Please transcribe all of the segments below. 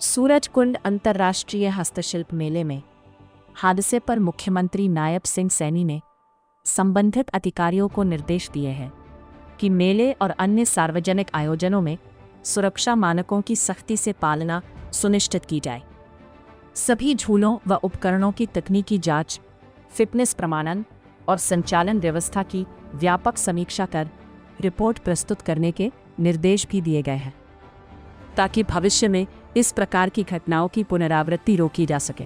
सूरजकुंड अंतर्राष्ट्रीय हस्तशिल्प मेले में हादसे पर मुख्यमंत्री नायब सिंह सैनी ने संबंधित अधिकारियों को निर्देश दिए हैं कि मेले और अन्य सार्वजनिक आयोजनों में सुरक्षा मानकों की सख्ती से पालना सुनिश्चित की जाए। सभी झूलों व उपकरणों की तकनीकी जांच, फिटनेस प्रमाणन और संचालन व्यवस्था की व्यापक समीक्षा कर रिपोर्ट प्रस्तुत करने के निर्देश भी दिए गए हैं, ताकि भविष्य में इस प्रकार की घटनाओं की पुनरावृत्ति रोकी जा सके।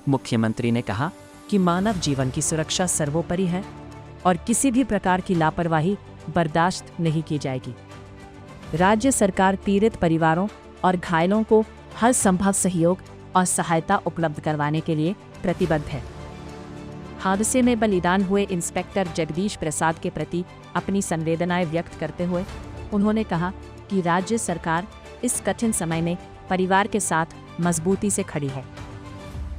मुख्यमंत्री ने कहा कि मानव जीवन की सुरक्षा सर्वोपरि है और किसी भी प्रकार की लापरवाही बर्दाश्त नहीं की जाएगी। राज्य सरकार पीड़ित परिवारों और घायलों को हर संभव सहयोग और सहायता उपलब्ध करवाने के लिए प्रतिबद्ध है। हादसे में बलिदान हुए इंस्पेक्टर जगदीश प्रसाद के प्रति अपनी संवेदनाएं व्यक्त करते हुए उन्होंने कहा कि राज्य सरकार इस कठिन समय में परिवार के साथ मजबूती से खड़ी है।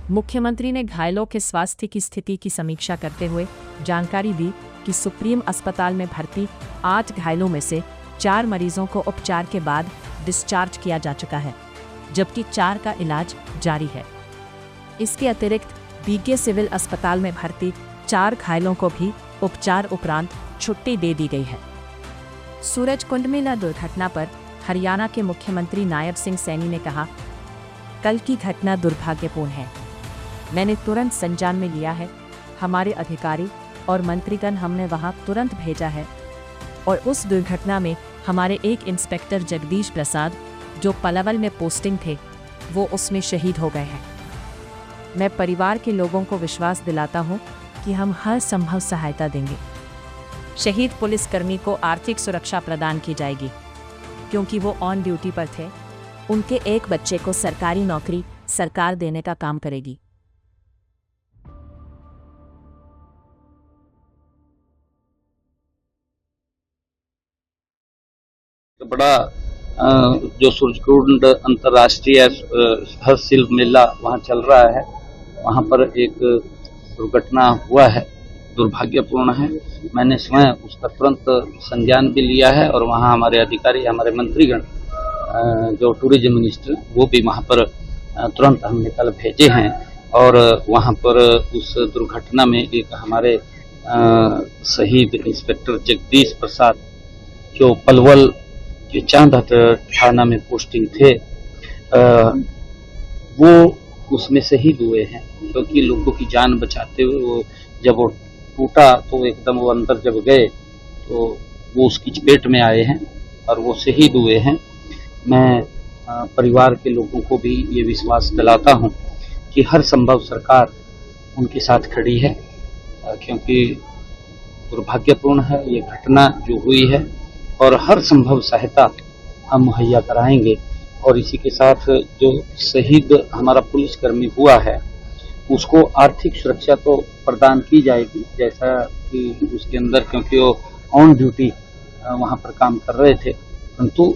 मुख्यमंत्री ने घायलों के स्वास्थ्य की स्थिति की समीक्षा करते हुए जानकारी दी कि सुप्रीम अस्पताल में भर्ती 8 घायलों में से 4 मरीजों को उपचार के बाद डिस्चार्ज किया जा चुका है, जबकि 4 का इलाज जारी है। इसके अतिरिक्त बीके सिविल अस्पताल में भर्ती 4 घायलों को भी उपचार उपरांत छुट्टी दे दी गई है। सूरजकुंड मेला दुर्घटना पर हरियाणा के मुख्यमंत्री नायब सिंह सैनी ने कहा, कल की घटना दुर्भाग्यपूर्ण है। मैंने तुरंत संज्ञान में लिया है। हमारे अधिकारी और मंत्रीगण हमने वहां तुरंत भेजा है और उस दुर्घटना में हमारे एक इंस्पेक्टर जगदीश प्रसाद, जो पलवल में पोस्टिंग थे, वो उसमें शहीद हो गए हैं। मैं परिवार के लोगों को विश्वास दिलाता हूं कि हम हर संभव सहायता देंगे। शहीद पुलिसकर्मी को आर्थिक सुरक्षा प्रदान की जाएगी क्योंकि वो ऑन ड्यूटी पर थे। उनके एक बच्चे को सरकारी नौकरी सरकार देने का काम करेगी। तो बड़ा जो सूरजकुंड अंतर्राष्ट्रीय हस्तशिल्प मेला वहाँ चल रहा है, वहाँ पर एक दुर्घटना हुआ है, दुर्भाग्यपूर्ण है। मैंने स्वयं उसका तुरंत संज्ञान भी लिया है और वहाँ हमारे अधिकारी, हमारे मंत्रीगण, जो टूरिज्म मिनिस्टर, वो भी वहाँ पर तुरंत हमने कल भेजे हैं और वहाँ पर उस दुर्घटना में एक हमारे शहीद इंस्पेक्टर जगदीश प्रसाद, जो पलवल के चांदहट थाना में पोस्टिंग थे, वो उसमें शहीद हुए हैं। क्योंकि लोगों की जान बचाते हुए वो जब वो टूटा तो एकदम वो अंदर जब गए तो वो उसकी चपेट में आए हैं और वो शहीद हुए हैं। मैं परिवार के लोगों को भी ये विश्वास दिलाता हूँ कि हर संभव सरकार उनके साथ खड़ी है, क्योंकि दुर्भाग्यपूर्ण है ये घटना जो हुई है और हर संभव सहायता हम मुहैया कराएंगे। और इसी के साथ जो शहीद हमारा पुलिसकर्मी हुआ है उसको आर्थिक सुरक्षा तो प्रदान की जाएगी, जैसा कि उसके अंदर, क्योंकि वो ऑन ड्यूटी वहाँ पर काम कर रहे थे, परंतु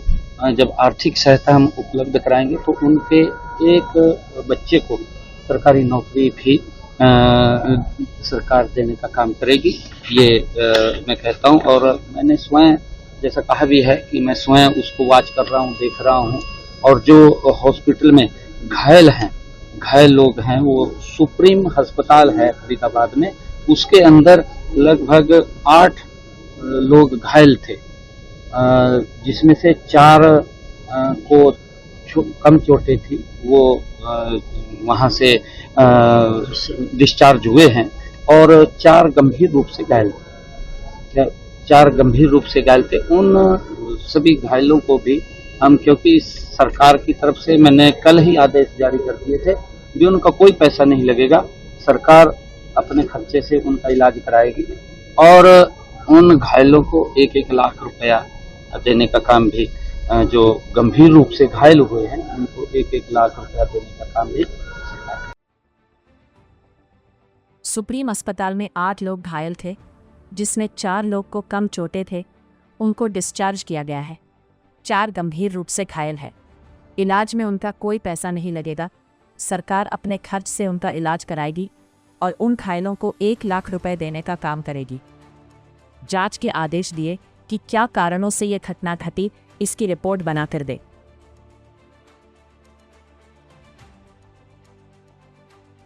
जब आर्थिक सहायता हम उपलब्ध कराएंगे तो उनके एक बच्चे को सरकारी नौकरी भी सरकार देने का काम करेगी, ये मैं कहता हूँ। और मैंने स्वयं जैसा कहा भी है कि मैं स्वयं उसको वॉच कर रहा हूँ, देख रहा हूँ। और जो हॉस्पिटल में घायल लोग हैं, वो सुप्रीम अस्पताल है फरीदाबाद में, उसके अंदर लगभग 8 लोग घायल थे, जिसमें से 4 को कम चोटें थी, वो वहाँ से डिस्चार्ज हुए हैं और 4 गंभीर रूप से घायल थे। 4 गंभीर रूप से घायल थे। उन सभी घायलों को भी हम, क्योंकि सरकार की तरफ से मैंने कल ही आदेश जारी कर दिए थे भी उनका कोई पैसा नहीं लगेगा, सरकार अपने खर्चे से उनका इलाज कराएगी और उन घायलों को 1-1 लाख रुपया देने का काम भी, जो गंभीर रूप से घायल हुए हैं उनको 1-1 लाख रुपया देने का काम भी। सुप्रीम अस्पताल में 8 लोग घायल थे, जिसमें 4 लोग को कम चोटें थे, उनको डिस्चार्ज किया गया है। 4 गंभीर रूप से घायल है। इलाज में उनका कोई पैसा नहीं लगेगा, सरकार अपने खर्च से उनका इलाज कराएगी और उन घायलों को 1 लाख रुपए देने का काम करेगी। जांच के आदेश दिए कि क्या कारणों से ये घटना घटी, इसकी रिपोर्ट बनाकर दे।